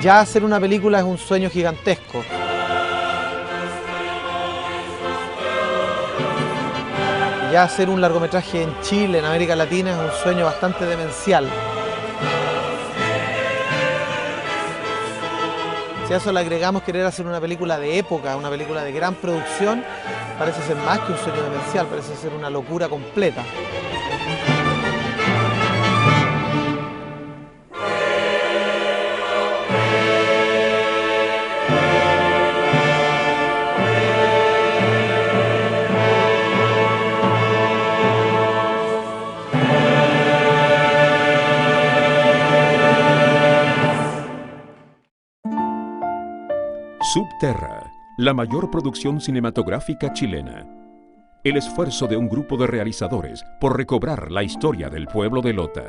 Ya hacer una película es un sueño gigantesco. Ya hacer un largometraje en Chile, en América Latina, es un sueño bastante demencial. Si a eso le agregamos querer hacer una película de época, una película de gran producción, parece ser más que un sueño demencial, parece ser una locura completa. Subterra, la mayor producción cinematográfica chilena. El esfuerzo de un grupo de realizadores por recobrar la historia del pueblo de Lota.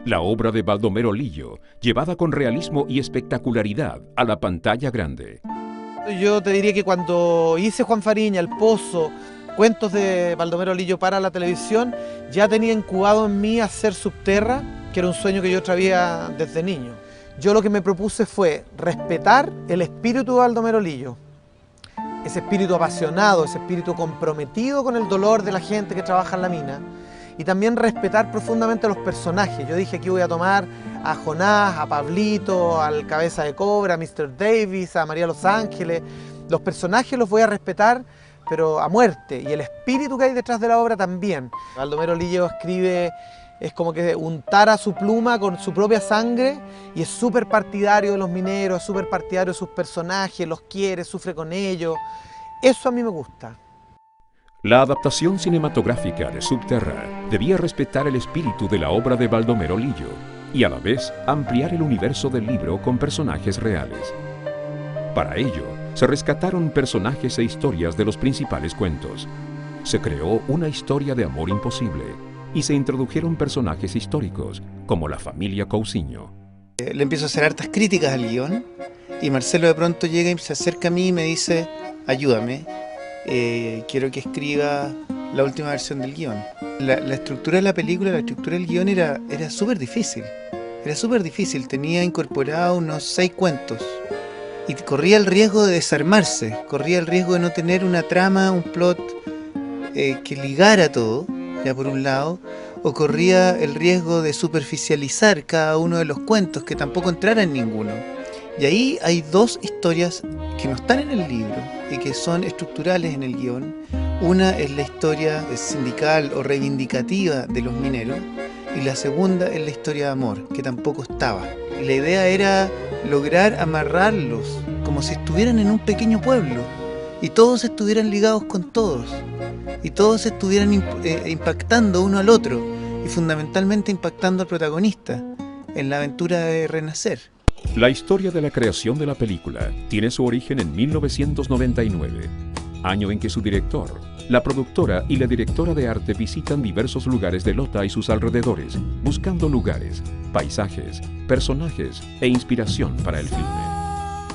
La obra de Baldomero Lillo, llevada con realismo y espectacularidad a la pantalla grande. Yo te diría que cuando hice Juan Fariña, El Pozo, cuentos de Baldomero Lillo para la televisión, ya tenía incubado en mí hacer Subterra, que era un sueño que yo traía desde niño. Yo lo que me propuse fue respetar el espíritu de Baldomero Lillo, ese espíritu apasionado, ese espíritu comprometido con el dolor de la gente que trabaja en la mina, y también respetar profundamente a los personajes. Yo dije que voy a tomar a Jonás, a Pablito, al Cabeza de Cobra, a Mr. Davis, a María Los Ángeles. Los personajes los voy a respetar, pero a muerte, y el espíritu que hay detrás de la obra también. Baldomero Lillo escribe, es como que untara su pluma con su propia sangre, y es súper partidario de los mineros, es súper partidario de sus personajes, los quiere, sufre con ellos. Eso a mí me gusta. La adaptación cinematográfica de Subterra debía respetar el espíritu de la obra de Baldomero Lillo y a la vez ampliar el universo del libro con personajes reales. Para ello, se rescataron personajes e historias de los principales cuentos. Se creó una historia de amor imposible y se introdujeron personajes históricos, como la familia Cousiño. Le empiezo a hacer hartas críticas al guión y Marcelo de pronto llega y se acerca a mí y me dice: ayúdame, quiero que escriba la última versión del guión. La estructura de la película, la estructura del guión era súper difícil. Era súper difícil, tenía incorporado unos 6 cuentos y corría el riesgo de desarmarse, corría el riesgo de no tener una trama, un plot que ligara todo, ya por un lado, o corría el riesgo de superficializar cada uno de los cuentos, que tampoco entrara en ninguno. Y ahí hay 2 historias que no están en el libro y que son estructurales en el guión. Una es la historia sindical o reivindicativa de los mineros, y la segunda es la historia de amor, que tampoco estaba. La idea era lograr amarrarlos como si estuvieran en un pequeño pueblo y todos estuvieran ligados con todos y todos estuvieran impactando uno al otro y fundamentalmente impactando al protagonista en la aventura de renacer. La historia de la creación de la película tiene su origen en 1999, año en que su director, la productora y la directora de arte visitan diversos lugares de Lota y sus alrededores, buscando lugares, paisajes, personajes e inspiración para el filme.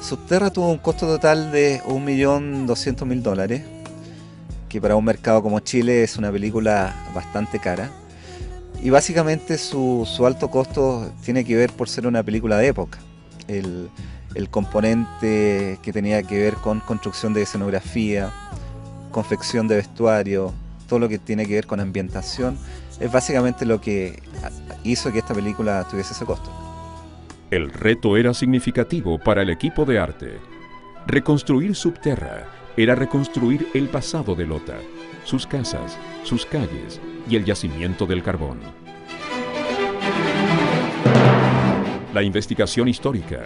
Subterra tuvo un costo total de $1.200.000, que para un mercado como Chile es una película bastante cara. Y básicamente su alto costo tiene que ver por ser una película de época. El componente que tenía que ver con construcción de escenografía, confección de vestuario, todo lo que tiene que ver con ambientación, es básicamente lo que hizo que esta película tuviese ese costo. El reto era significativo para el equipo de arte. Reconstruir Subterra era reconstruir el pasado de Lota, sus casas, sus calles y el yacimiento del carbón. La investigación histórica,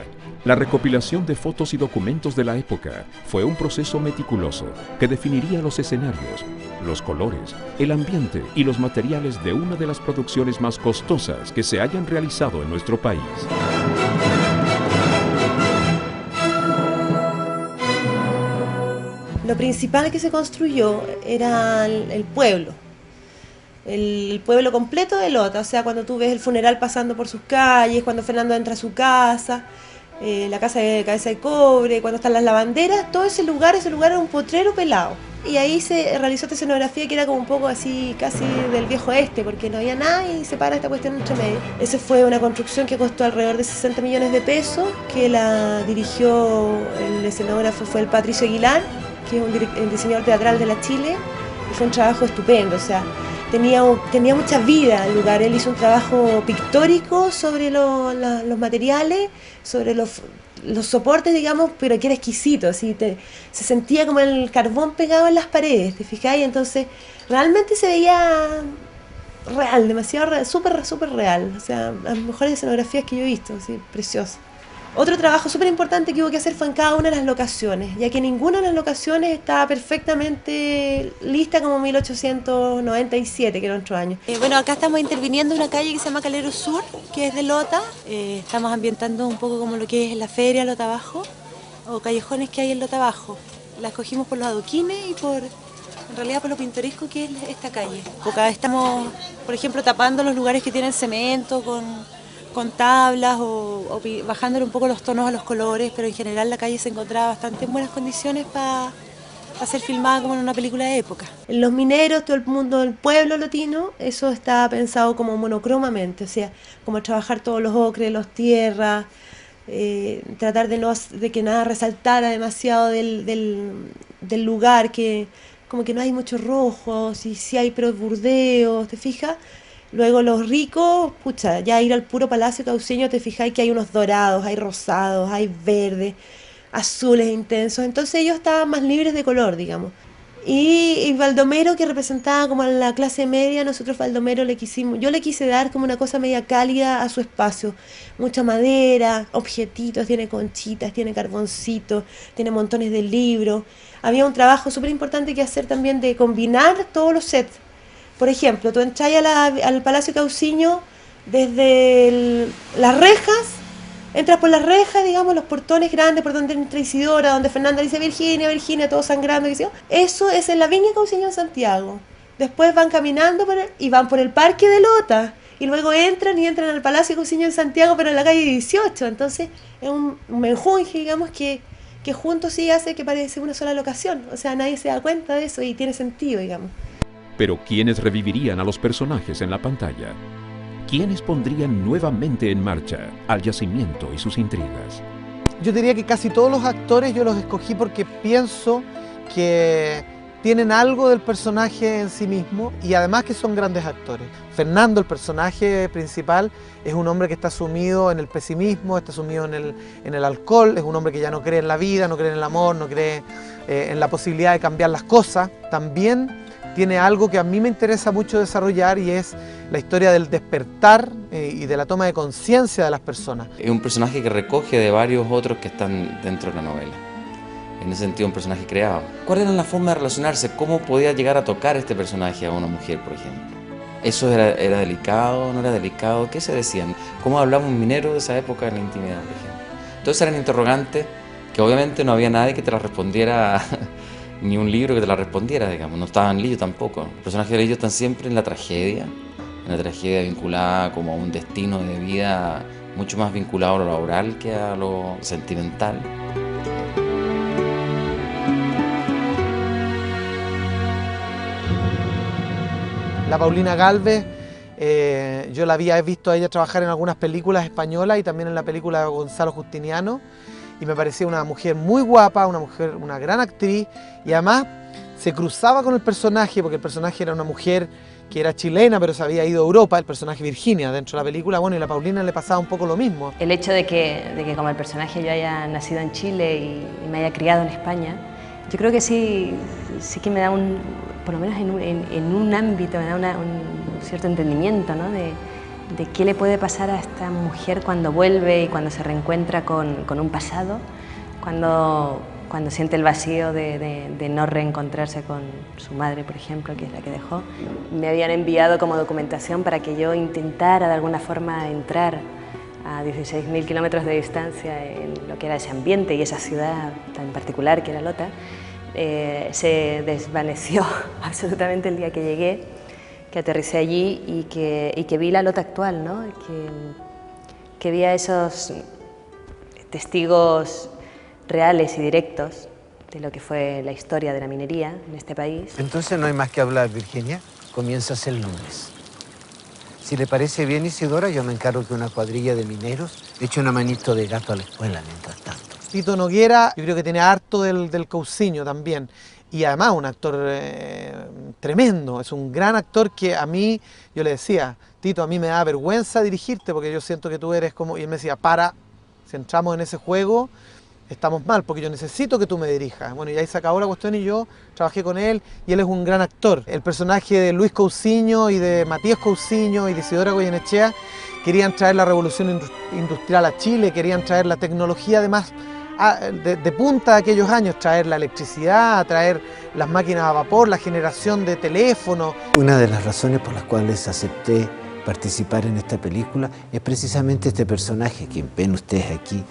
la recopilación de fotos y documentos de la época fue un proceso meticuloso que definiría los escenarios, los colores, el ambiente y los materiales de una de las producciones más costosas que se hayan realizado en nuestro país. Lo principal que se construyó era el pueblo. El pueblo completo de Lota, o sea, cuando tú ves el funeral pasando por sus calles, cuando Fernando entra a su casa, la casa de cabeza de cobre, cuando están las lavanderas, todo ese lugar era un potrero pelado. Y ahí se realizó esta escenografía que era como un poco así, casi del viejo oeste, porque no había nada y se para esta cuestión entre medio. Esa fue una construcción que costó alrededor de 60 millones de pesos, que la dirigió, el escenógrafo fue el Patricio Aguilar, que es un diseñador teatral de la Chile, y fue un trabajo estupendo, o sea, tenía mucha vida el lugar. Él hizo un trabajo pictórico sobre los materiales, sobre los soportes, digamos, pero que era exquisito, así se sentía como el carbón pegado en las paredes, ¿te fijáis? Entonces realmente se veía real, demasiado real, súper real, o sea, las mejores escenografías que yo he visto, así, preciosas. Otro trabajo súper importante que hubo que hacer fue en cada una de las locaciones, ya que ninguna de las locaciones estaba perfectamente lista como 1897, que era otro año. Bueno, acá estamos interviniendo en una calle que se llama Calero Sur, que es de Lota. Estamos ambientando un poco como lo que es la feria Lota Bajo, o callejones que hay en Lota Bajo. La escogimos por los adoquines y en realidad por lo pintoresco que es esta calle. Acá estamos, por ejemplo, tapando los lugares que tienen cemento con tablas o bajándole un poco los tonos a los colores, pero en general la calle se encontraba bastante en buenas condiciones para ser filmada como en una película de época. Los mineros, todo el mundo del pueblo lotino, eso está pensado como monocromamente, o sea, como trabajar todos los ocres, las tierras, tratar de que nada resaltara demasiado del lugar, que como que no hay mucho rojo, si hay pero burdeos, ¿te fijas? Luego los ricos, pucha, ya ir al puro Palacio Cauceño te fijáis que hay unos dorados, hay rosados, hay verdes, azules intensos, entonces ellos estaban más libres de color, digamos. Y Baldomero, que representaba como a la clase media, nosotros Baldomero yo le quise dar como una cosa media cálida a su espacio. Mucha madera, objetitos, tiene conchitas, tiene carboncitos, tiene montones de libros. Había un trabajo súper importante que hacer también de combinar todos los sets. Por ejemplo, tú entras al Palacio Cauciño desde las rejas, entras por las rejas, digamos, los portones grandes, por donde entra Isidora, donde Fernanda dice Virginia, Virginia, todo sangrando, qué sé yo. Eso es en la Viña Cauciño en Santiago. Después van caminando y van por el Parque de Lota. Y luego entran al Palacio Cauciño en Santiago, pero en la calle 18. Entonces es un menjunje, digamos, que juntos sí hace que parece una sola locación. O sea, nadie se da cuenta de eso y tiene sentido, digamos. Pero ¿quiénes revivirían a los personajes en la pantalla? ¿Quiénes pondrían nuevamente en marcha al yacimiento y sus intrigas? Yo diría que casi todos los actores yo los escogí porque pienso que tienen algo del personaje en sí mismo y además que son grandes actores. Fernando, el personaje principal, es un hombre que está sumido en el pesimismo, está sumido en el alcohol, es un hombre que ya no cree en la vida, no cree en el amor, no cree en la posibilidad de cambiar las cosas. También tiene algo que a mí me interesa mucho desarrollar y es la historia del despertar y de la toma de conciencia de las personas. Es un personaje que recoge de varios otros que están dentro de la novela. En ese sentido, un personaje creado. ¿Cuál era la forma de relacionarse? ¿Cómo podía llegar a tocar este personaje a una mujer, por ejemplo? ¿Eso era delicado? ¿No era delicado? ¿Qué se decían? ¿Cómo hablaba un minero de esa época en la intimidad, por ejemplo? Entonces eran interrogantes que obviamente no había nadie que te las respondiera ni un libro que te la respondiera, digamos, no estaba en Lillo tampoco. Los personajes de Lillo están siempre en la tragedia vinculada como a un destino de vida mucho más vinculado a lo laboral que a lo sentimental. La Paulina Gálvez, yo la había visto a ella trabajar en algunas películas españolas y también en la película de Gonzalo Justiniano, y me parecía una mujer muy guapa, una gran actriz, y además se cruzaba con el personaje, porque el personaje era una mujer que era chilena, pero se había ido a Europa, el personaje Virginia dentro de la película, bueno, y a la Paulina le pasaba un poco lo mismo. El hecho de que como el personaje yo haya nacido en Chile y me haya criado en España, yo creo que sí que me da por lo menos en un ámbito, me da un cierto entendimiento, ¿no? de qué le puede pasar a esta mujer cuando vuelve y cuando se reencuentra con un pasado, cuando siente el vacío de no reencontrarse con su madre, por ejemplo, que es la que dejó. Me habían enviado como documentación para que yo intentara de alguna forma entrar a 16.000 kilómetros de distancia en lo que era ese ambiente y esa ciudad tan particular que era Lota. Se desvaneció absolutamente el día que llegué, que aterricé allí y que vi la Lota actual, ¿no? Que vi a esos testigos reales y directos de lo que fue la historia de la minería en este país. Entonces no hay más que hablar, Virginia. Comienzas el lunes. Si le parece bien, Isidora, yo me encargo que una cuadrilla de mineros eche una manito de gato a la escuela mientras tanto. Tito Noguera, yo creo que tiene harto del Cousiño también. Y además un actor tremendo, es un gran actor que a mí, yo le decía, Tito, a mí me da vergüenza dirigirte porque yo siento que tú eres como... Y él me decía, si entramos en ese juego, estamos mal, porque yo necesito que tú me dirijas. Bueno, y ahí se acabó la cuestión y yo trabajé con él y él es un gran actor. El personaje de Luis Cousiño y de Matías Cousiño y de Isidora Goyenechea querían traer la revolución industrial a Chile, querían traer la tecnología además de punta de aquellos años, traer la electricidad, traer las máquinas a vapor, la generación de teléfonos. Una de las razones por las cuales acepté participar en esta película es precisamente este personaje que ven ustedes aquí,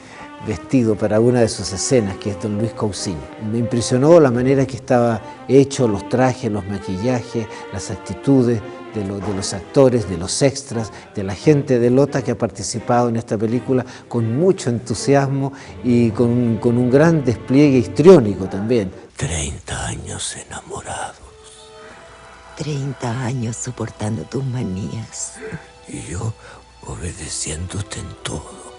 vestido para una de sus escenas, que es don Luis Cousiño. Me impresionó la manera que estaba hecho, los trajes, los maquillajes, las actitudes de los actores, de los extras, de la gente de Lota que ha participado en esta película con mucho entusiasmo y con un gran despliegue histriónico también. 30 años enamorados. 30 años soportando tus manías. Y yo obedeciéndote en todo.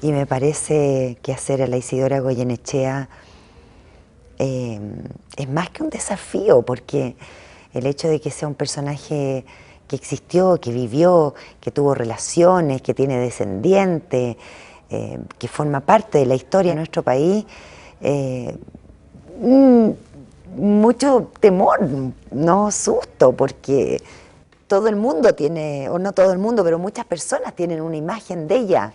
Y me parece que hacer a la Isidora Goyenechea es más que un desafío, porque el hecho de que sea un personaje que existió, que vivió, que tuvo relaciones, que tiene descendientes, que forma parte de la historia de nuestro país, mucho temor, no susto, porque todo el mundo tiene, o no todo el mundo, pero muchas personas tienen una imagen de ella.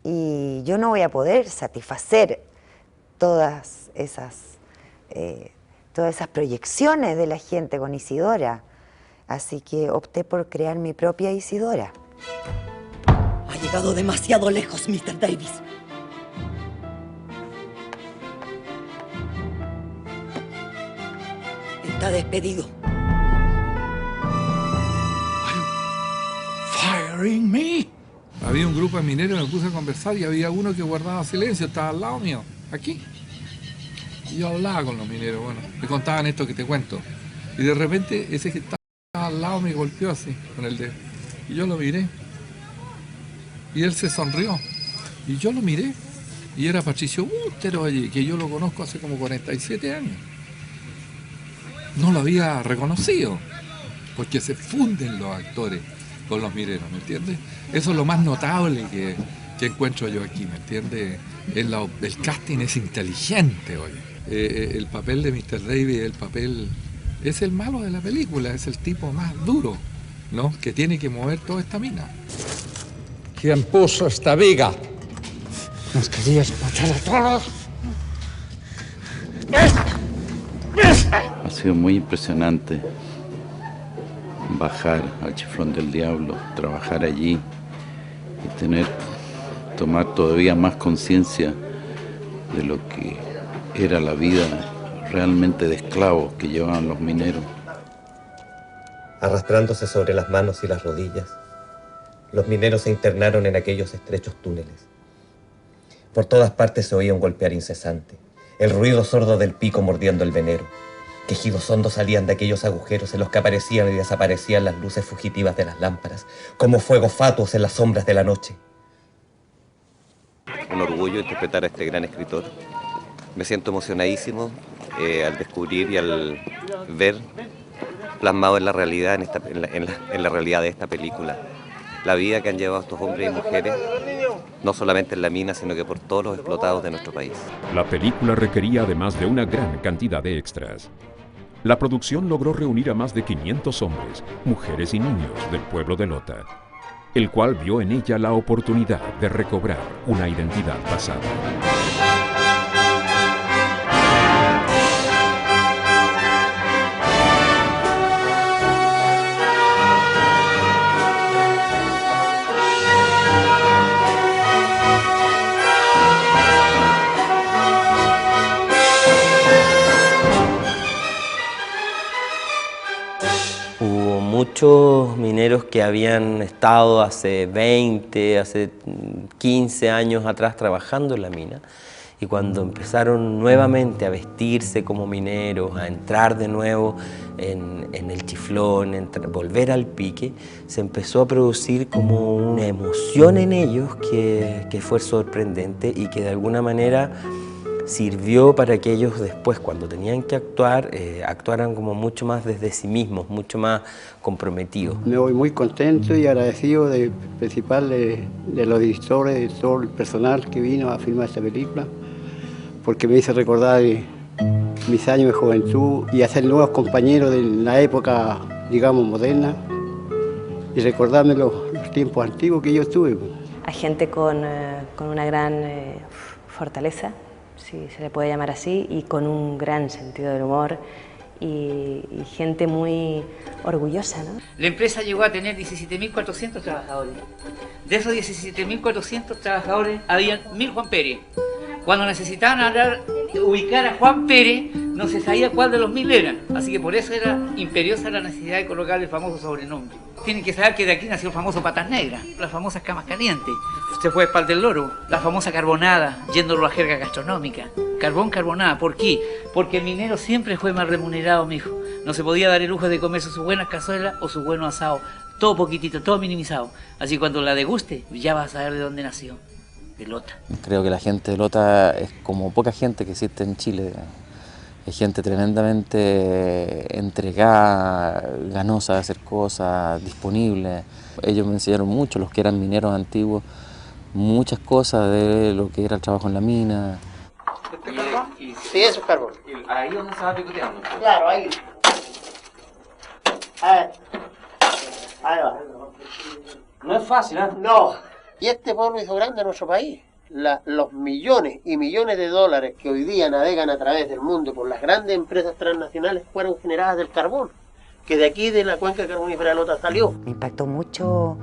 Y yo no voy a poder satisfacer todas esas proyecciones de la gente con Isidora. Así que opté por crear mi propia Isidora. Ha llegado demasiado lejos, Mr. Davis. Está despedido. Firing me. Había un grupo de mineros, me puse a conversar y había uno que guardaba silencio, estaba al lado mío, aquí. Y yo hablaba con los mineros, bueno, me contaban esto que te cuento. Y de repente ese que estaba al lado me golpeó así, con el dedo. Y yo lo miré. Y él se sonrió. Y yo lo miré. Y era Patricio Bústero, que yo lo conozco hace como 47 años. No lo había reconocido, porque se funden los actores con los mineros, ¿me entiendes? Eso es lo más notable que encuentro yo aquí, ¿me entiendes? El casting es inteligente, oye. El papel de Mr. Davis, es el malo de la película, es el tipo más duro, ¿no? Que tiene que mover toda esta mina. ¿Quién puso esta viga? ¿Nos querías matar a todos? Ha sido muy impresionante bajar al Chiflón del Diablo, trabajar allí y tomar todavía más conciencia de lo que era la vida realmente de esclavos que llevaban los mineros. Arrastrándose sobre las manos y las rodillas, los mineros se internaron en aquellos estrechos túneles. Por todas partes se oía un golpear incesante, el ruido sordo del pico mordiendo el venero. Quejidos hondos salían de aquellos agujeros en los que aparecían y desaparecían las luces fugitivas de las lámparas, como fuegos fatuos en las sombras de la noche. Un orgullo interpretar a este gran escritor. Me siento emocionadísimo al descubrir y al ver plasmado en la realidad, en la realidad de esta película, la vida que han llevado estos hombres y mujeres, no solamente en la mina, sino que por todos los explotados de nuestro país. La película requería además de una gran cantidad de extras. La producción logró reunir a más de 500 hombres, mujeres y niños del pueblo de Lota, el cual vio en ella la oportunidad de recobrar una identidad pasada. muchos mineros que habían estado hace 20, hace 15 años atrás trabajando en la mina, y cuando empezaron nuevamente a vestirse como mineros, a entrar de nuevo en el chiflón, volver al pique, se empezó a producir como una emoción en ellos que fue sorprendente y que de alguna manera sirvió para que ellos después, cuando tenían que actuar, actuaran como mucho más desde sí mismos, mucho más comprometidos. Me voy muy contento y agradecido principal de los editores, de todo el personal que vino a filmar esta película, porque me hizo recordar mis años de juventud y hacer nuevos compañeros de la época, digamos, moderna, y recordarme los tiempos antiguos que yo tuve. Hay gente con una gran fortaleza, si se le puede llamar así, y con un gran sentido del humor y gente muy orgullosa, ¿no? La empresa llegó a tener 17.400 trabajadores. De esos 17.400 trabajadores habían 1.000 Juan Pérez. Cuando necesitaban ubicar a Juan Pérez, no se sabía cuál de los 1.000 eran. Así que por eso era imperiosa la necesidad de colocar el famoso sobrenombre. Tienen que saber que de aquí nació el famoso Patas Negras, las famosas camas calientes. Se fue Espalda del Loro, la famosa carbonada, yéndolo a jerga gastronómica. Carbón, carbonada. ¿Por qué? Porque el minero siempre fue más remunerado, mijo. No se podía dar el lujo de comerse sus buenas cazuelas o sus buenos asados. Todo poquitito, todo minimizado. Así que cuando la deguste, ya vas a saber de dónde nació. De Lota. Creo que la gente de Lota es como poca gente que existe en Chile. Es gente tremendamente entregada, ganosa de hacer cosas, disponible. Ellos me enseñaron mucho, los que eran mineros antiguos, muchas cosas de lo que era el trabajo en la mina. ¿Este carbón? Sí, eso es carbón. Ahí donde se va picoteando. Claro, ahí. Ahí va. No es fácil, ¿eh? No. Y este pueblo hizo grande a nuestro país. Los millones y millones de dólares que hoy día navegan a través del mundo por las grandes empresas transnacionales fueron generadas del carbón, que de aquí de la cuenca carbonífera de Lota salió. Me impactó mucho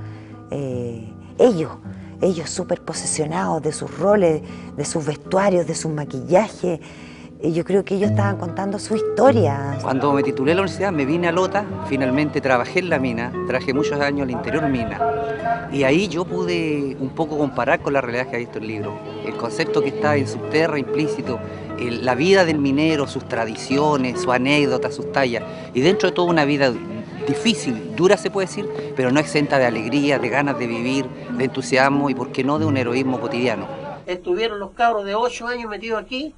ellos súper posesionados de sus roles, de sus vestuarios, de sus maquillajes. Yo creo que ellos estaban contando su historia. Cuando me titulé en la universidad me vine a Lota, finalmente trabajé en la mina, trabajé muchos años en la interior mina, y ahí yo pude un poco comparar con la realidad que ha visto el libro. El concepto que está en Subterra implícito, la vida del minero, sus tradiciones, sus anécdotas, sus tallas, y dentro de toda una vida difícil, dura se puede decir, pero no exenta de alegría, de ganas de vivir, de entusiasmo y por qué no de un heroísmo cotidiano. Estuvieron los cabros de 8 años metidos aquí,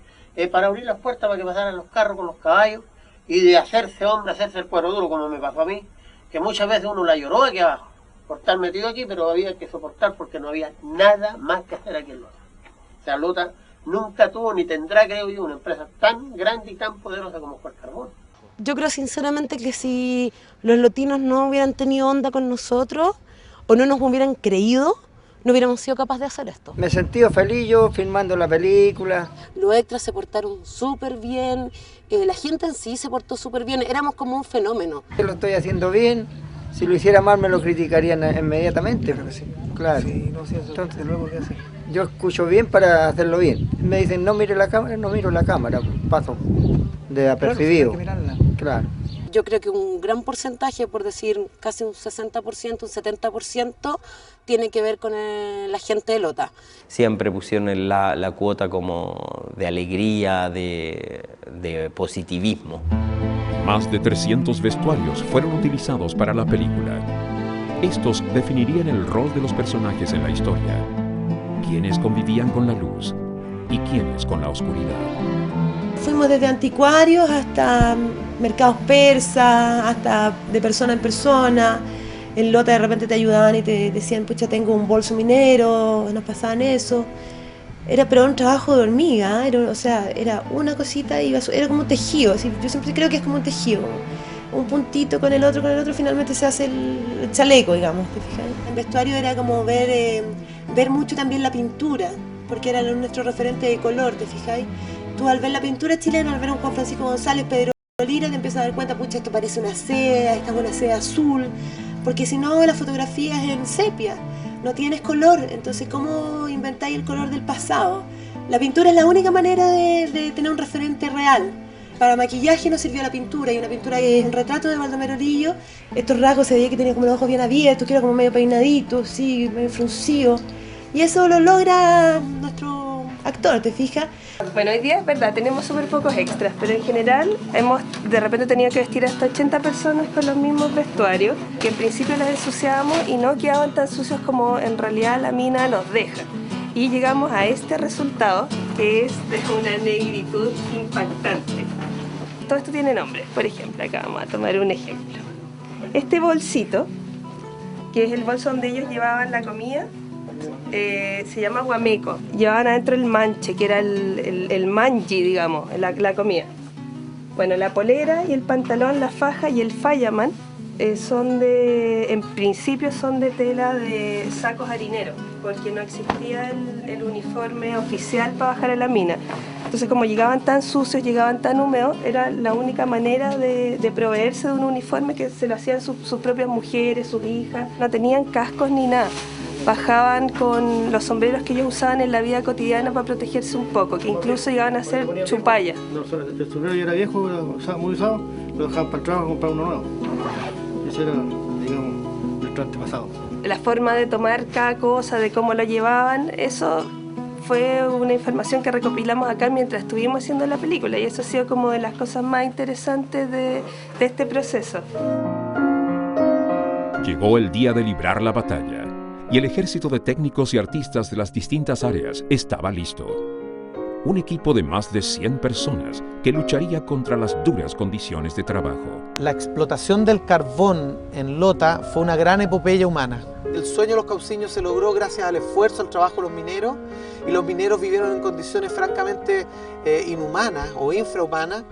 para abrir las puertas para que pasaran los carros con los caballos y de hacerse hombre, hacerse el cuero duro, como me pasó a mí, que muchas veces uno la lloró aquí abajo por estar metido aquí, pero había que soportar porque no había nada más que hacer aquí en Lota. O sea, Lota nunca tuvo ni tendrá, creo yo, una empresa tan grande y tan poderosa como fue el carbón. Yo creo sinceramente que si los lotinos no hubieran tenido onda con nosotros o no nos hubieran creído, no hubiéramos sido capaces de hacer esto. Me he sentido feliz yo filmando la película. Los extras se portaron súper bien, la gente en sí se portó súper bien, éramos como un fenómeno. Yo lo estoy haciendo bien, si lo hiciera mal me lo criticarían inmediatamente. Sí. Claro. Sí, no, sí, eso. Entonces, luego, ¿qué hace? Yo escucho bien para hacerlo bien. Me dicen no mire la cámara, no miro la cámara, paso de apercibido. Claro, hay que mirarla. Claro. Yo creo que un gran porcentaje, por decir casi un 60%, un 70%, tiene que ver con la gente de Lota. Siempre pusieron la cuota como de alegría, de positivismo. Más de 300 vestuarios fueron utilizados para la película. Estos definirían el rol de los personajes en la historia. Quiénes convivían con la luz y quiénes con la oscuridad. Fuimos desde anticuarios hasta mercados persas, hasta de persona en persona. En Lota de repente te ayudaban y te decían, pucha, tengo un bolso minero, nos pasaban eso. Pero un trabajo de hormiga, era una cosita, era como un tejido. Yo siempre creo que es como un tejido. Un puntito con el otro, finalmente se hace el chaleco, digamos, ¿te fijas? En vestuario era como ver mucho también la pintura, porque era nuestro referente de color, ¿te fijáis? Tú al ver la pintura chilena, al ver a un Juan Francisco González, Pedro Lira, te empiezas a dar cuenta, pucha, esto parece una seda, esta es una seda azul, porque si no, la fotografía es en sepia, no tienes color, entonces ¿cómo inventáis el color del pasado? La pintura es la única manera de tener un referente real. Para maquillaje nos sirvió la pintura, y una pintura que es un retrato de Baldomero Lillo. Estos rasgos se veía que tenía como los ojos bien abiertos, que era como medio peinadito, sí, medio fruncido. Y eso lo logra nuestro actor, ¿te fijas? Bueno, hoy día es verdad, tenemos súper pocos extras, pero en general hemos de repente tenido que vestir hasta 80 personas con los mismos vestuarios, que en principio las ensuciábamos y no quedaban tan sucios como en realidad la mina nos deja. Y llegamos a este resultado, que es de una negritud impactante. Todo esto tiene nombre. Por ejemplo, acá vamos a tomar un ejemplo. Este bolsito, que es el bolso donde ellos llevaban la comida, se llama guameco. Llevaban adentro el manche, que era el manji, digamos, la comida. Bueno, la polera y el pantalón, la faja y el fireman en principio son de tela de sacos harineros, porque no existía el uniforme oficial para bajar a la mina. Entonces, como llegaban tan sucios, llegaban tan húmedos, era la única manera de proveerse de un uniforme que se lo hacían sus propias mujeres, sus hijas. No tenían cascos ni nada. Bajaban con los sombreros que ellos usaban en la vida cotidiana para protegerse un poco, que incluso llegaban a ser chupallas. El sombrero ya era viejo, muy usado, lo dejaban para el trabajo a comprar uno nuevo. Ese era, digamos, nuestro antepasado. La forma de tomar cada cosa, de cómo lo llevaban, eso fue una información que recopilamos acá mientras estuvimos haciendo la película, y eso ha sido como de las cosas más interesantes de este proceso. Llegó el día de librar la batalla, y el ejército de técnicos y artistas de las distintas áreas estaba listo. Un equipo de más de 100 personas que lucharía contra las duras condiciones de trabajo. La explotación del carbón en Lota fue una gran epopeya humana. El sueño de los cauciños se logró gracias al esfuerzo, al trabajo de los mineros, y los mineros vivieron en condiciones francamente inhumanas o infrahumanas,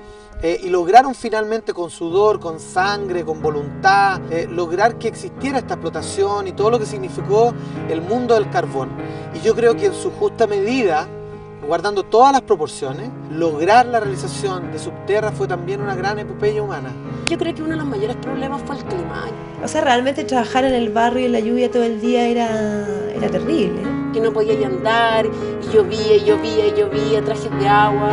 y lograron finalmente con sudor, con sangre, con voluntad, lograr que existiera esta explotación y todo lo que significó el mundo del carbón. Y yo creo que en su justa medida, guardando todas las proporciones, lograr la realización de Subterra fue también una gran epopeya humana. Yo creo que uno de los mayores problemas fue el clima. O sea, realmente trabajar en el barrio y en la lluvia todo el día era terrible. Que no podía andar, y llovía, trajes de agua.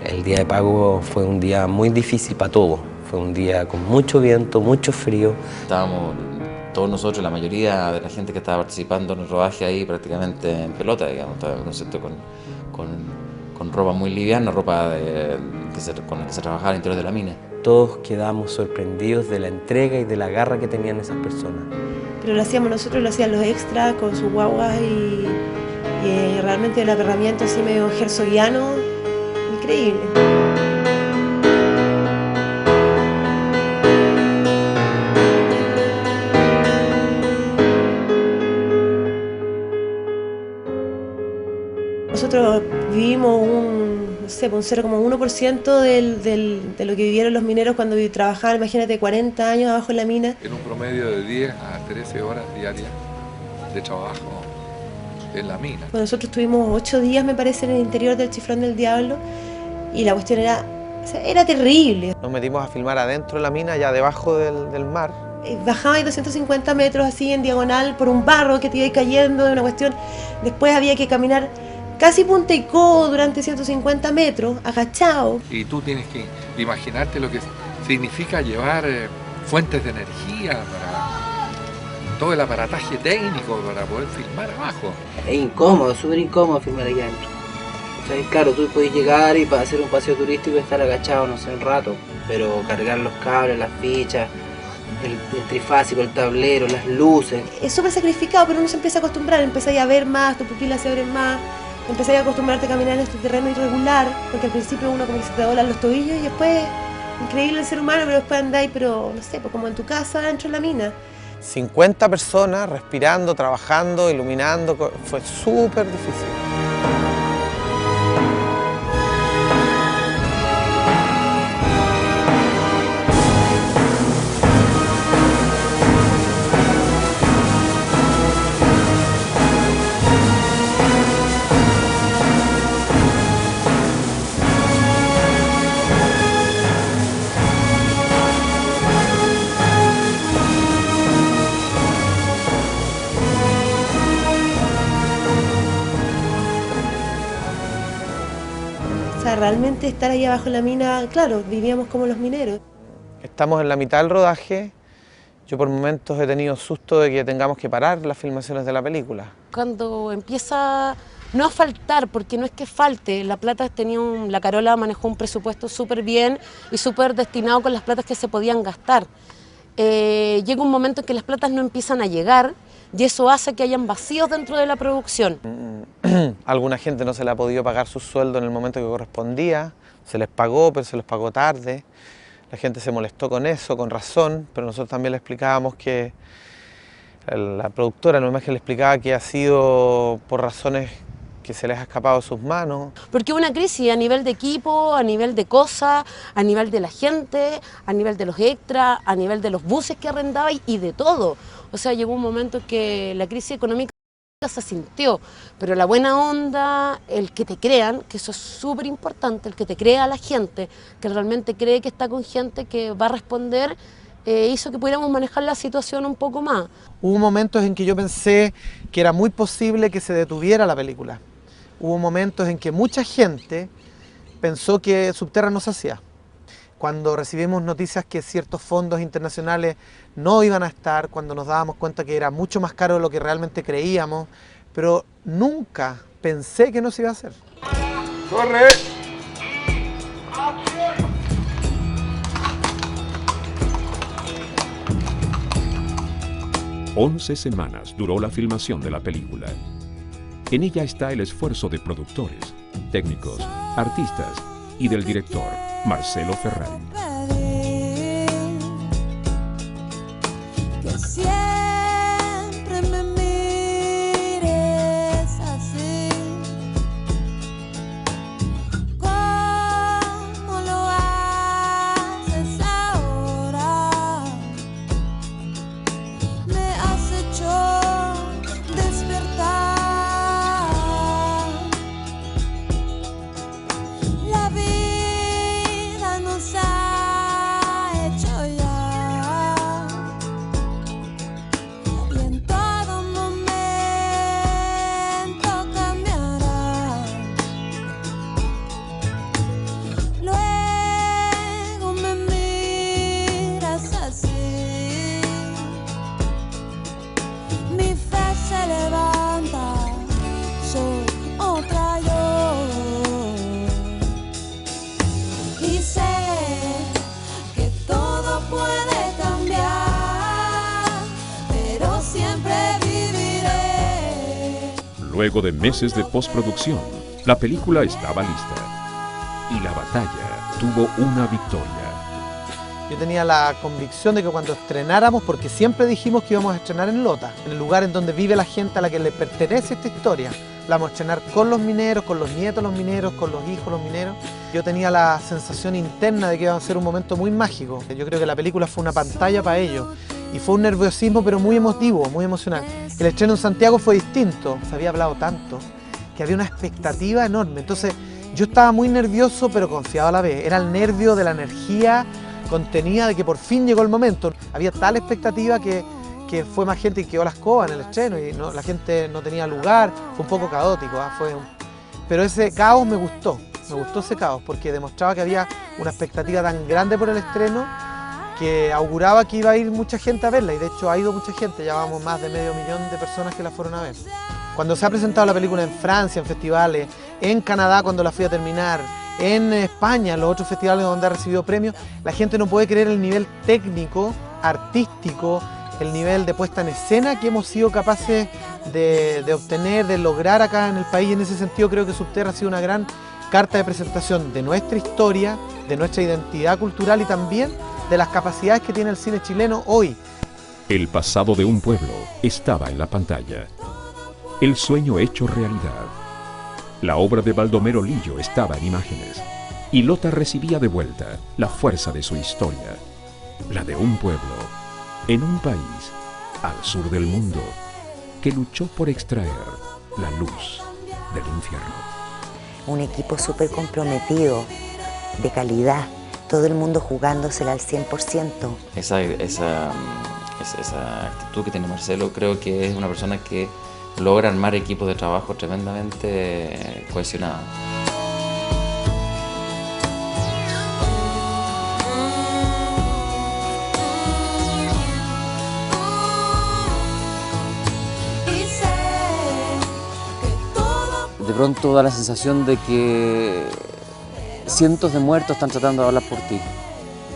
El día de pago fue un día muy difícil para todos. Fue un día con mucho viento, mucho frío. Estábamos todos nosotros, la mayoría de la gente que estaba participando en el rodaje ahí prácticamente en pelota, digamos, ¿no es cierto? Con ropa muy liviana, ropa con la que se trabajaba al interior de la mina. Todos quedamos sorprendidos de la entrega y de la garra que tenían esas personas. Pero lo hacíamos nosotros, lo hacían los extras con sus guaguas y realmente el aperramiento así medio herzogiano, increíble. Nosotros vivimos un 0,1% de lo que vivieron los mineros cuando trabajaban, imagínate, 40 años abajo en la mina. En un promedio de 10 a 13 horas diarias de trabajo en la mina. Bueno, nosotros tuvimos 8 días, me parece, en el interior del Chiflón del Diablo, y la cuestión era terrible. Nos metimos a filmar adentro de la mina, ya debajo del mar. Bajaba 250 metros así en diagonal por un barro que te iba cayendo de una cuestión. Después había que caminar casi punta y codo durante 150 metros, agachado. Y tú tienes que imaginarte lo que significa llevar fuentes de energía para todo el aparataje técnico para poder filmar abajo. Es incómodo, súper incómodo filmar allá adentro. O sea, claro, tú puedes llegar y para hacer un paseo turístico y estar agachado, no sé, un rato, pero cargar los cables, las fichas, el trifásico, el tablero, las luces. Es súper sacrificado, pero uno se empieza a acostumbrar, empieza a ver más, tus pupilas se abren más. Empecé a acostumbrarte a caminar en este terreno irregular, porque al principio uno como que se te doblan los tobillos y después, increíble el ser humano, pero después andáis, pero no sé, pues como en tu casa, dentro de la mina. 50 personas respirando, trabajando, iluminando, fue súper difícil. realmente estar ahí abajo en la mina, claro, vivíamos como los mineros. Estamos en la mitad del rodaje. Yo por momentos he tenido susto de que tengamos que parar las filmaciones de la película. Cuando empieza no a faltar, porque no es que falte, la plata la Carola manejó un presupuesto súper bien y súper destinado con las platas que se podían gastar. Llega un momento en que las platas no empiezan a llegar y eso hace que hayan vacíos dentro de la producción. Alguna gente no se le ha podido pagar su sueldo en el momento que correspondía, se les pagó, pero se les pagó tarde. La gente se molestó con eso, con razón, pero nosotros también le explicábamos que la productora, no más que le explicaba que ha sido por razones que se les ha escapado de sus manos. Porque hubo una crisis a nivel de equipo, a nivel de cosas, a nivel de la gente, a nivel de los extras, a nivel de los buses que arrendaba y de todo. O sea, llegó un momento que la crisis económica se sintió, pero la buena onda, el que te crean, que eso es súper importante, el que te crea a la gente, que realmente cree que está con gente que va a responder, hizo que pudiéramos manejar la situación un poco más. Hubo momentos en que yo pensé que era muy posible que se detuviera la película. Hubo momentos en que mucha gente pensó que Subterra no se hacía. Cuando recibimos noticias que ciertos fondos internacionales no iban a estar, cuando nos dábamos cuenta que era mucho más caro de lo que realmente creíamos, pero nunca pensé que no se iba a hacer. ¡Corre! 11 semanas duró la filmación de la película. En ella está el esfuerzo de productores, técnicos, artistas y del director, Marcelo Ferrari. Que siempre me mires así, como lo haces ahora. Me has hecho despertar. La vida nos ha hecho ya, y en todo momento cambiará. Luego me miras así, mi fe se levanta, soy otra yo. Y sé que todo puede cambiar, pero siempre viviré. Luego de meses de postproducción, la película estaba lista. Y la batalla tuvo una victoria. Yo tenía la convicción de que cuando estrenáramos, porque siempre dijimos que íbamos a estrenar en Lota, en el lugar en donde vive la gente a la que le pertenece esta historia, la vamos a estrenar con los mineros, con los nietos de los mineros, con los hijos de los mineros. Yo tenía la sensación interna de que iba a ser un momento muy mágico. Yo creo que la película fue una pantalla para ellos. Y fue un nerviosismo, pero muy emotivo, muy emocional. El estreno en Santiago fue distinto, se había hablado tanto, que había una expectativa enorme. Entonces, yo estaba muy nervioso, pero confiado a la vez. Era el nervio de la energía contenida de que por fin llegó el momento. Había tal expectativa que fue más gente que quedó a la escoba en el estreno y la gente no tenía lugar. Fue un poco caótico, pero ese caos me gustó ese caos porque demostraba que había una expectativa tan grande por el estreno que auguraba que iba a ir mucha gente a verla, y de hecho ha ido mucha gente, ya vamos más de 500.000 de personas que la fueron a ver. Cuando se ha presentado la película en Francia, en festivales, en Canadá cuando la fui a terminar, en España, en los otros festivales donde ha recibido premios, la gente no puede creer el nivel técnico, artístico, el nivel de puesta en escena que hemos sido capaces de obtener, de lograr acá en el país. En ese sentido creo que Subterra ha sido una gran carta de presentación de nuestra historia, de nuestra identidad cultural y también de las capacidades que tiene el cine chileno hoy. El pasado de un pueblo estaba en la pantalla. El sueño hecho realidad. La obra de Baldomero Lillo estaba en imágenes. Y Lota recibía de vuelta la fuerza de su historia. La de un pueblo, en un país, al sur del mundo, que luchó por extraer la luz del infierno. Un equipo súper comprometido, de calidad, todo el mundo jugándosela al 100%. Esa actitud que tiene Marcelo, creo que es una persona que logra armar equipos de trabajo tremendamente cohesionados. de pronto da la sensación de que cientos de muertos están tratando de hablar por ti.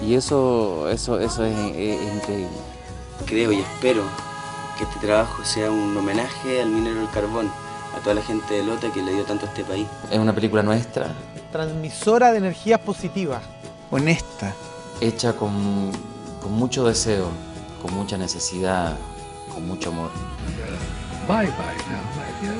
Y eso es increíble. Creo y espero que este trabajo sea un homenaje al minero del carbón, a toda la gente de Lota que le dio tanto a este país. Es una película nuestra. Transmisora de energías positivas. Honesta. Hecha con mucho deseo, con mucha necesidad, con mucho amor. Bye bye now, my dear.